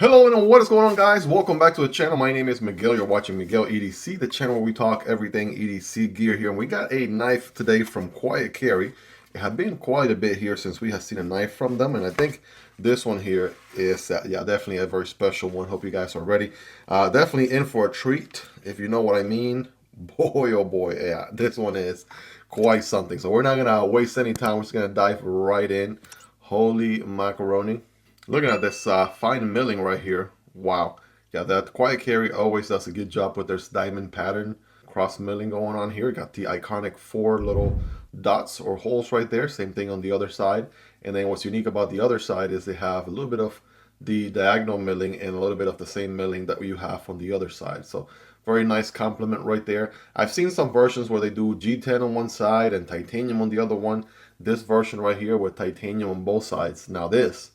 Hello and what is going on, guys? Welcome back to the channel. My name is Miguel. You're watching Miguel EDC, the channel where we talk everything EDC gear here. And we got a knife today from QuietCarry. It had been quite a bit here since we have seen a knife from them, and I think this one here is definitely a very special one. Hope you guys are ready. Definitely in for a treat, if you know what I mean. Boy, oh boy, yeah, this one is quite something. So we're not gonna waste any time. We're just gonna dive right in. Holy macaroni. Looking at this fine milling right here. Wow. Yeah, that QuietCarry always does a good job with their diamond pattern cross milling going on here. Got the iconic 4 little dots or holes right there. Same thing on the other side. And then what's unique about the other side is they have a little bit of the diagonal milling and a little bit of the same milling that you have on the other side. So very nice complement right there. I've seen some versions where they do G10 on one side and titanium on the other one. This version right here with titanium on both sides. Now this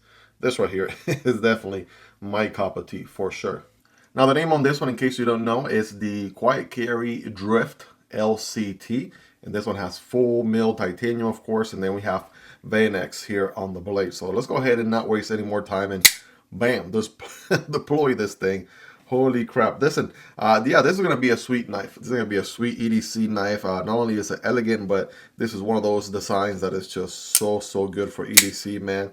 right here is definitely my cup of tea for sure. Now the name on this one, in case you don't know, is the QuietCarry Drift LCT. And this one has full mill titanium, of course. And then we have VNX here on the blade. So let's go ahead and not waste any more time and bam, just deploy this thing. Holy crap. Listen, yeah, this is going to be a sweet knife. This is going to be a sweet EDC knife. Not only is it elegant, but this is one of those designs that is just so good for EDC, man.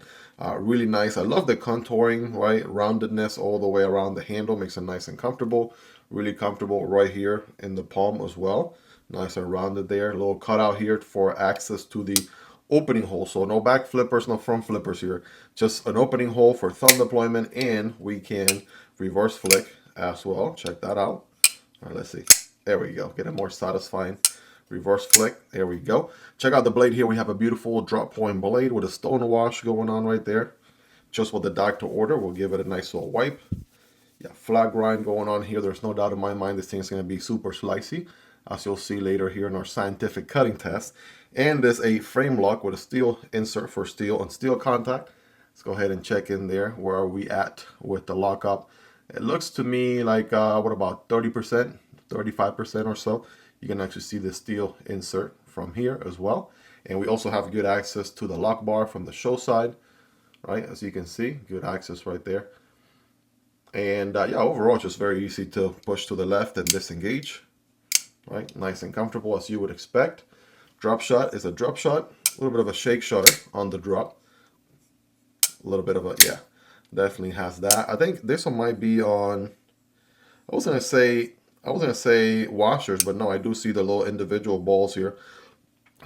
Really nice. I love the contouring, right? Roundedness all the way around the handle makes it nice and comfortable. Really comfortable right here in the palm as well. Nice and rounded there. A little cutout here for access to the opening hole. So no back flippers, no front flippers here. Just an opening hole for thumb deployment, and we can reverse flick as well. Check that out. All right, let's see. There we go. Get a more satisfying reverse flick. There we go. Check out the blade here. We have a beautiful drop point blade with a stone wash going on right there. Just what the doctor ordered. We'll give it a nice little wipe. Yeah, flat grind going on here. There's no doubt in my mind this thing's going to be super slicey, as you'll see later here in our scientific cutting test. And there's a frame lock with a steel insert for steel and steel contact. Let's go ahead and check in there. Where are we at with the lockup? It looks to me like, what about 30%, 35% or so. You can actually see the steel insert from here as well. And we also have good access to the lock bar from the show side, right? As you can see, good access right there. And yeah, overall, just very easy to push to the left and disengage, right? Nice and comfortable as you would expect. Drop shot is a drop shot. A little bit of a shake shutter on the drop. A little bit of a, yeah, definitely has that. I think this one might be on, I was gonna say washers, but no, I do see the little individual balls here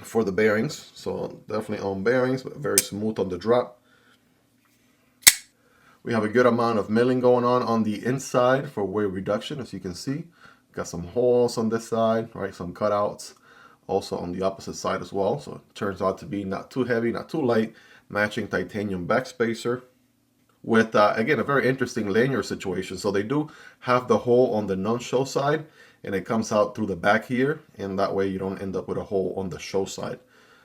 for the bearings. So definitely on bearings, but very smooth on the drop. We have a good amount of milling going on the inside for weight reduction, as you can see. Got some holes on this side, right? Some cutouts also on the opposite side as well. So it turns out to be not too heavy, not too light. Matching titanium backspacer with, again, a very interesting lanyard situation. So they do have the hole on the non-show side, and it comes out through the back here, and that way you don't end up with a hole on the show side.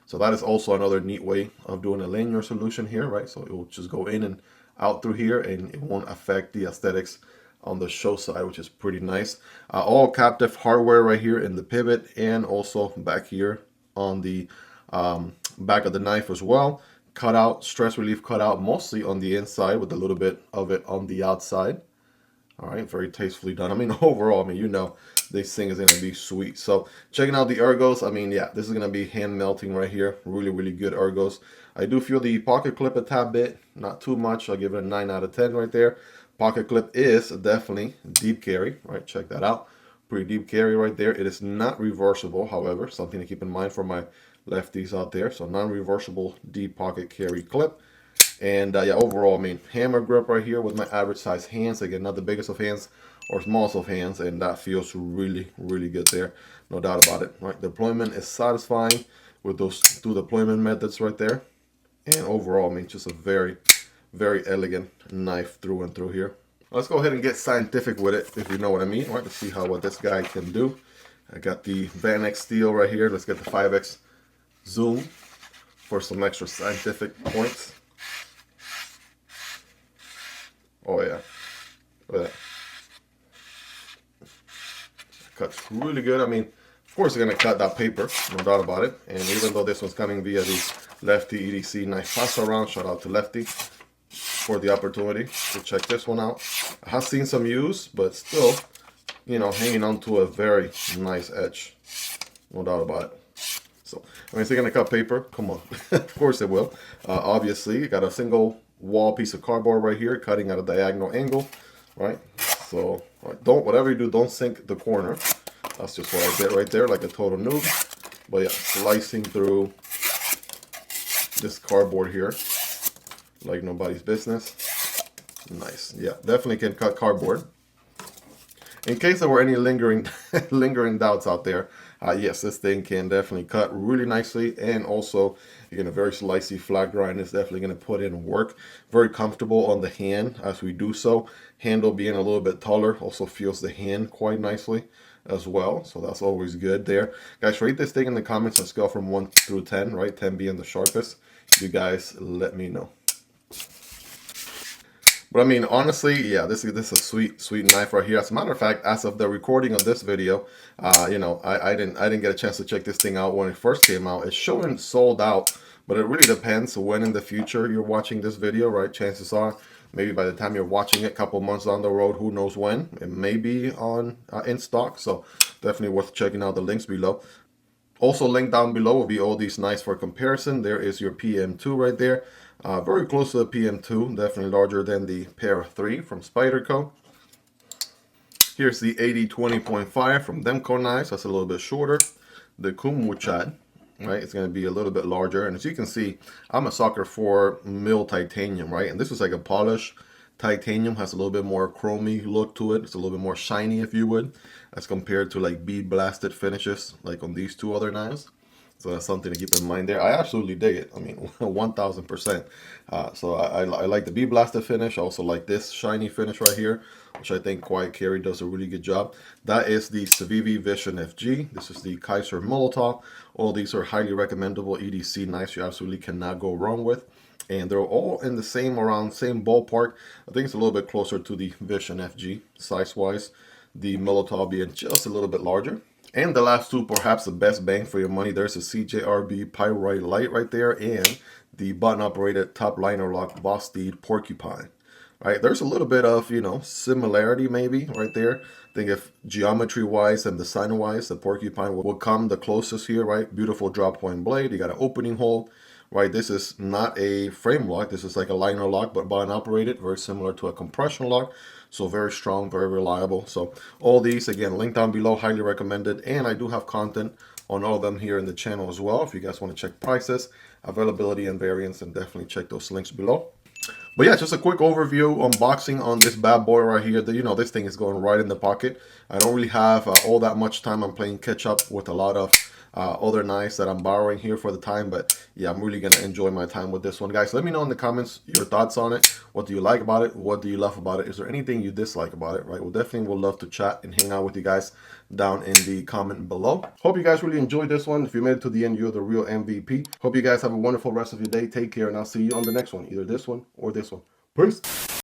So that is also another neat way of doing a lanyard solution here, right? So it will just go in and out through here, and it won't affect the aesthetics on the show side, which is pretty nice. All captive hardware right here in the pivot, and also back here on the back of the knife as well. Cutout, stress relief cutout, mostly on the inside with a little bit of it on the outside. All right, very tastefully done. I mean, overall, I mean, you know, this thing is going to be sweet. So checking out the Ergos, I mean, yeah, this is going to be hand melting right here. Really good Ergos. I do feel the pocket clip a tad bit, not too much. I'll give it a 9 out of 10 right there. Pocket clip is definitely deep carry, right? Check that out. Pretty deep carry right there. It is not reversible, however, something to keep in mind for my lefties out there. So non-reversible deep pocket carry clip. And yeah, overall, I mean, hammer grip right here with my average size hands. Again, not the biggest of hands or smallest of hands, and that feels really good there. No doubt about it, right? Deployment is satisfying with those 2 deployment methods right there. And overall, I mean, just a very elegant knife through and through here. Let's go ahead and get scientific with it, if you know what I mean, right? Let's see what this guy can do. I got the VanX steel right here. Let's get the 5X zoom for some extra scientific points. Oh yeah, look at that. Cuts really good. I mean, of course you're gonna cut that paper, no doubt about it. And even though this one's coming via the Lefty EDC knife pass around, shout out to Lefty. for the opportunity to check this one out. I have seen some use, but still, you know, hanging on to a very nice edge. No doubt about it. So, I mean, is it going to cut paper? Come on. Of course it will. Obviously, you got a single wall piece of cardboard right here, cutting at a diagonal angle, right? So, whatever you do, don't sink the corner. That's just what I did right there, like a total noob. But yeah, slicing through this cardboard here, like nobody's business. Nice. Yeah, definitely can cut cardboard. In case there were any lingering doubts out there, yes, this thing can definitely cut really nicely, and also, again, a very slicey flat grind is definitely going to put in work. Very comfortable on the hand as we do so. Handle being a little bit taller also feels the hand quite nicely as well, so that's always good there. Guys, rate this thing in the comments on a scale from 1 through 10, right? 10 being the sharpest. You guys let me know. But I mean, honestly, yeah, this is a sweet knife right here. As a matter of fact, as of the recording of this video, you know, I didn't get a chance to check this thing out when it first came out. It's showing sold out, but it really depends when in the future you're watching this video, right? Chances are, maybe by the time you're watching it, a couple months down the road, who knows when, it may be on in stock. So definitely worth checking out the links below. Also linked down below will be all these knives for comparison. There is your PM2 right there. Very close to the PM2, definitely larger than the Para 3 from Spyderco. Here's the AD 20.5 from Demko knives. That's a little bit shorter. The Kunwu Chad, right? It's going to be a little bit larger. And as you can see, I'm a sucker for milled titanium, right? And this is like a polished titanium, has a little bit more chromy look to it. It's a little bit more shiny, if you would, as compared to like bead blasted finishes like on these two other knives. So that's something to keep in mind there. I absolutely dig it. I mean, 1000%. So I like the bead blasted finish. I also like this shiny finish right here, which I think QuietCarry does a really good job. That is the Civivi Vision FG. This is the Kizer Militaw. All these are highly recommendable EDC knives you absolutely cannot go wrong with. And they're all in the same ballpark. I think it's a little bit closer to the Vision FG size-wise. The Militaw being just a little bit larger. And the last two, perhaps the best bang for your money. There's a CJRB Pyrite light right there, and the button-operated top liner lock Vosteed Porcupine. Right, there's a little bit of, you know, similarity maybe right there. I think if geometry-wise and design-wise, the Porcupine will come the closest here, right? Beautiful drop point blade. You got an opening hole. Right, this is not a frame lock. This is like a liner lock, but button operated, very similar to a compression lock. So very strong, very reliable. So all these, again, linked down below, highly recommended. And I do have content on all of them here in the channel as well. If you guys want to check prices, availability, and variants, then definitely check those links below. But yeah, just a quick overview, unboxing on this bad boy right here. You know, this thing is going right in the pocket. I don't really have all that much time. I'm playing catch up with a lot of other knives that I'm borrowing here for the time, but yeah, I'm really gonna enjoy my time with this one. Guys, let me know in the comments your thoughts on it. What do you like about it? What do you love about it? Is there anything you dislike about it? Right, we'll definitely would love to chat and hang out with you guys down in the comment below. Hope you guys really enjoyed this one. If you made it to the end, you're the real MVP. Hope you guys have a wonderful rest of your day. Take care, and I'll see you on the next one, either this one or this one. Peace.